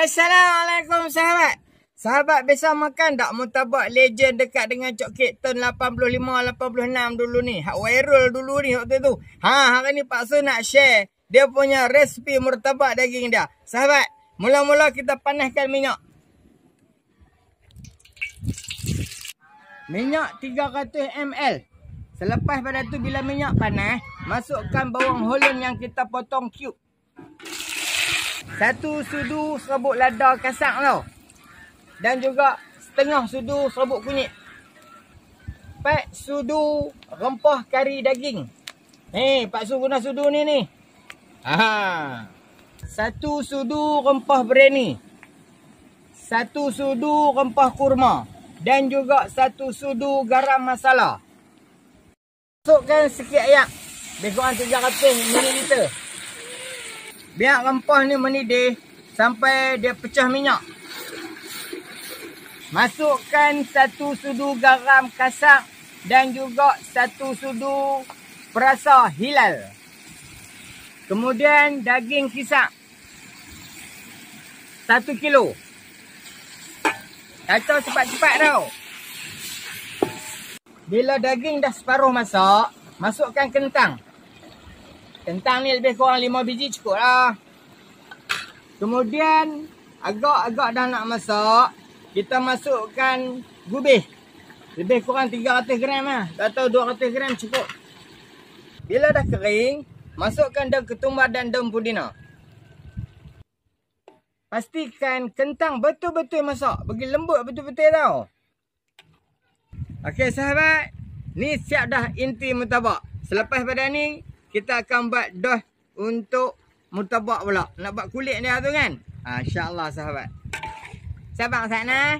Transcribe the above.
Assalamualaikum sahabat. Sahabat biasa makan tak murtabak legend dekat dengan Cok Kek tahun 85-86 dulu ni. Hak viral dulu ni waktu tu. Hari ni Pak Su nak share dia punya resipi murtabak daging dia. Sahabat, mula-mula kita panaskan minyak. Minyak 300 ml. Selepas pada tu bila minyak panas, masukkan bawang holun yang kita potong cube. 1 sudu serbuk lada kasar tau. Dan juga setengah sudu serbuk kunyit. 4 sudu rempah kari daging. Pak Su guna sudu ni. 1 sudu rempah biryani. 1 sudu rempah kurma. Dan juga 1 sudu garam masala. Masukkan sikit air. Lebih kurang 300 ml. Biar rempah ni mendidih sampai dia pecah minyak. Masukkan 1 sudu garam kasar dan juga 1 sudu perasa hilal. Kemudian daging kisar 1 kilo. Kacau cepat-cepat tau. Bila daging dah separuh masak, masukkan kentang. Kentang ni lebih kurang 5 biji cukup lah. Kemudian agak-agak dah nak masak, kita masukkan gubih. Lebih kurang 300 gram lah. Atau 200 gram cukup. Bila dah kering, masukkan daun ketumbar dan daun pudina. Pastikan kentang betul-betul masak. Bagi lembut betul-betul tau. Okey sahabat, ni siap dah inti murtabak. Selepas pada ni, kita akan buat dos untuk murtabak pula. Nak buat kulit dia tu kan. InsyaAllah sahabat. Sabar sana.